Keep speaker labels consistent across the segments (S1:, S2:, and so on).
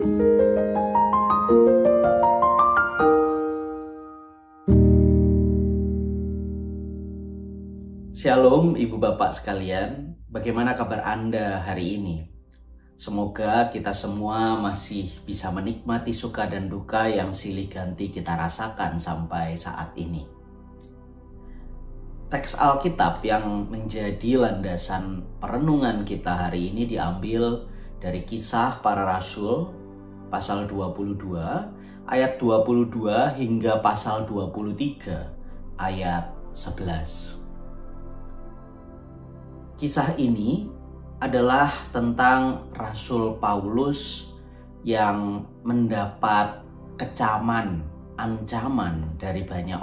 S1: Shalom Ibu Bapak sekalian, bagaimana kabar Anda hari ini? Semoga kita semua masih bisa menikmati suka dan duka yang silih ganti kita rasakan sampai saat ini. Teks Alkitab yang menjadi landasan perenungan kita hari ini diambil dari Kisah Para Rasul pasal 22 ayat 22 hingga pasal 23 ayat 11. Kisah ini adalah tentang Rasul Paulus yang mendapat kecaman, ancaman dari banyak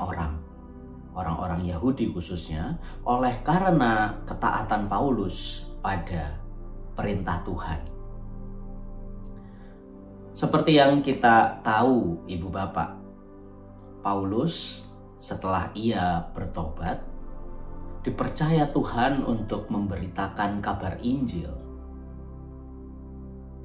S1: orang-orang Yahudi khususnya, oleh karena ketaatan Paulus pada perintah Tuhan. Seperti yang kita tahu, Ibu Bapak, Paulus setelah ia bertobat dipercaya Tuhan untuk memberitakan kabar Injil.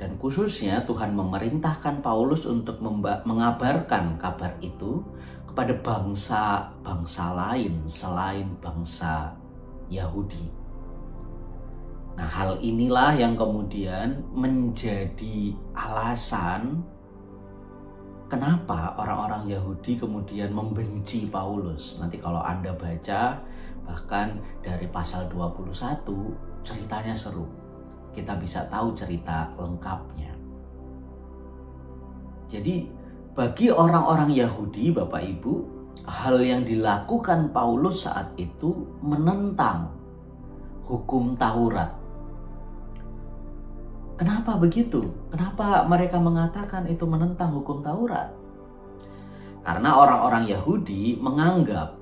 S1: Dan khususnya Tuhan memerintahkan Paulus untuk mengabarkan kabar itu kepada bangsa-bangsa lain selain bangsa Yahudi. Nah, hal inilah yang kemudian menjadi alasan kenapa orang-orang Yahudi kemudian membenci Paulus. Nanti kalau Anda baca bahkan dari pasal 21 ceritanya seru. Kita bisa tahu cerita lengkapnya. Jadi bagi orang-orang Yahudi, Bapak Ibu, hal yang dilakukan Paulus saat itu menentang hukum Taurat. Kenapa begitu? Kenapa mereka mengatakan itu menentang hukum Taurat? Karena orang-orang Yahudi menganggap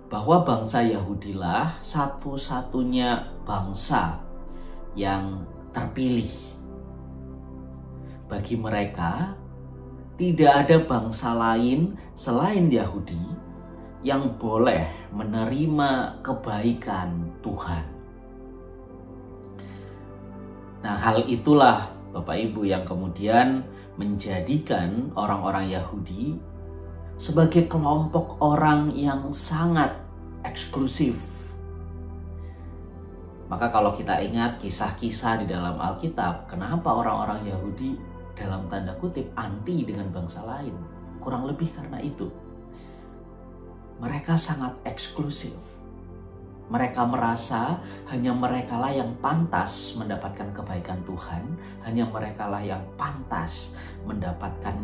S1: bahwa bangsa Yahudilah satu-satunya bangsa yang terpilih. Bagi mereka, tidak ada bangsa lain selain Yahudi yang boleh menerima kebaikan Tuhan. Nah, hal itulah Bapak Ibu yang kemudian menjadikan orang-orang Yahudi sebagai kelompok orang yang sangat eksklusif. Maka kalau kita ingat kisah-kisah di dalam Alkitab, kenapa orang-orang Yahudi dalam tanda kutip anti dengan bangsa lain? Kurang lebih karena itu. Mereka sangat eksklusif. Mereka merasa hanya merekalah yang pantas mendapatkan kebaikan Tuhan, hanya merekalah yang pantas mendapatkan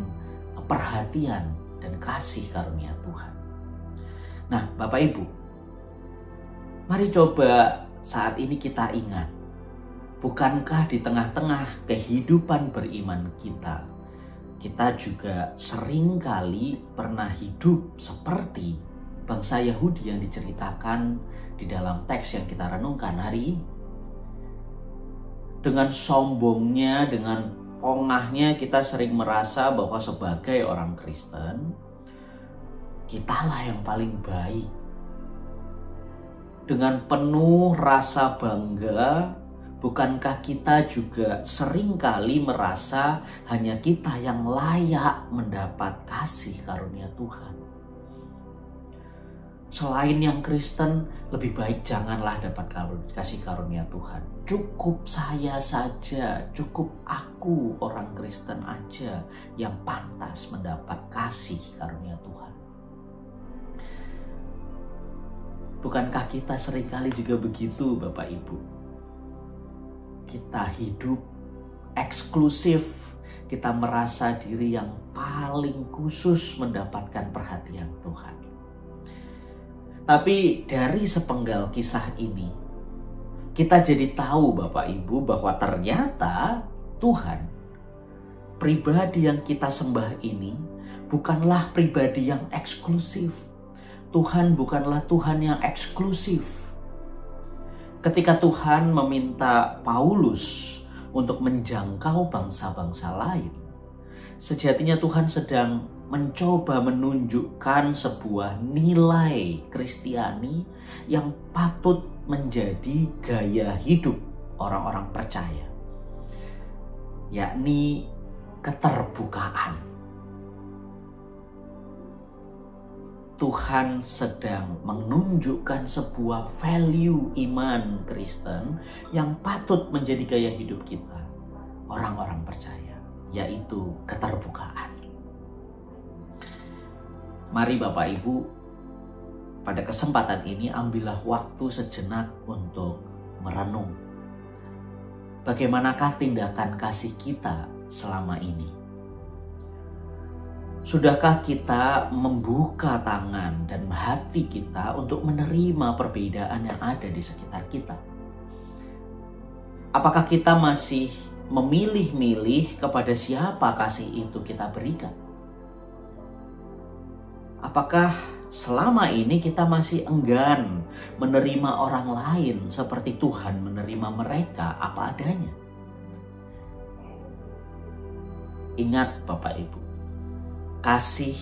S1: perhatian dan kasih karunia Tuhan. Nah, Bapak Ibu, mari coba saat ini kita ingat, bukankah di tengah-tengah kehidupan beriman kita juga seringkali pernah hidup seperti bangsa Yahudi yang diceritakan di dalam teks yang kita renungkan hari ini. Dengan sombongnya, dengan pongahnya kita sering merasa bahwa sebagai orang Kristen, kitalah yang paling baik. Dengan penuh rasa bangga, bukankah kita juga seringkali merasa hanya kita yang layak mendapat kasih karunia Tuhan? Selain yang Kristen, lebih baik janganlah dapat kasih karunia Tuhan. Cukup saya saja, cukup aku orang Kristen aja yang pantas mendapat kasih karunia Tuhan. Bukankah kita seringkali juga begitu, Bapak Ibu? Kita hidup eksklusif, kita merasa diri yang paling khusus mendapatkan perhatian Tuhan. Tapi dari sepenggal kisah ini, kita jadi tahu Bapak Ibu bahwa ternyata Tuhan, pribadi yang kita sembah ini, bukanlah pribadi yang eksklusif. Tuhan bukanlah Tuhan yang eksklusif. Ketika Tuhan meminta Paulus untuk menjangkau bangsa-bangsa lain, sejatinya Tuhan sedang mencoba menunjukkan sebuah nilai Kristiani yang patut menjadi gaya hidup orang-orang percaya, yakni keterbukaan. Tuhan sedang menunjukkan sebuah value iman Kristen yang patut menjadi gaya hidup kita, orang-orang percaya, yaitu keterbukaan. Mari Bapak Ibu, pada kesempatan ini ambillah waktu sejenak untuk merenung. Bagaimanakah tindakan kasih kita selama ini? Sudahkah kita membuka tangan dan hati kita untuk menerima perbedaan yang ada di sekitar kita? Apakah kita masih memilih-milih kepada siapa kasih itu kita berikan? Apakah selama ini kita masih enggan menerima orang lain seperti Tuhan menerima mereka apa adanya? Ingat Bapak Ibu, kasih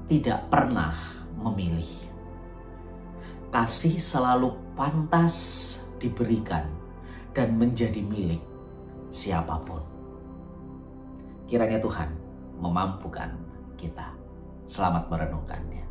S1: tidak pernah memilih. Kasih selalu pantas diberikan dan menjadi milik siapapun. Kiranya Tuhan memampukan kita. Selamat merenungkannya.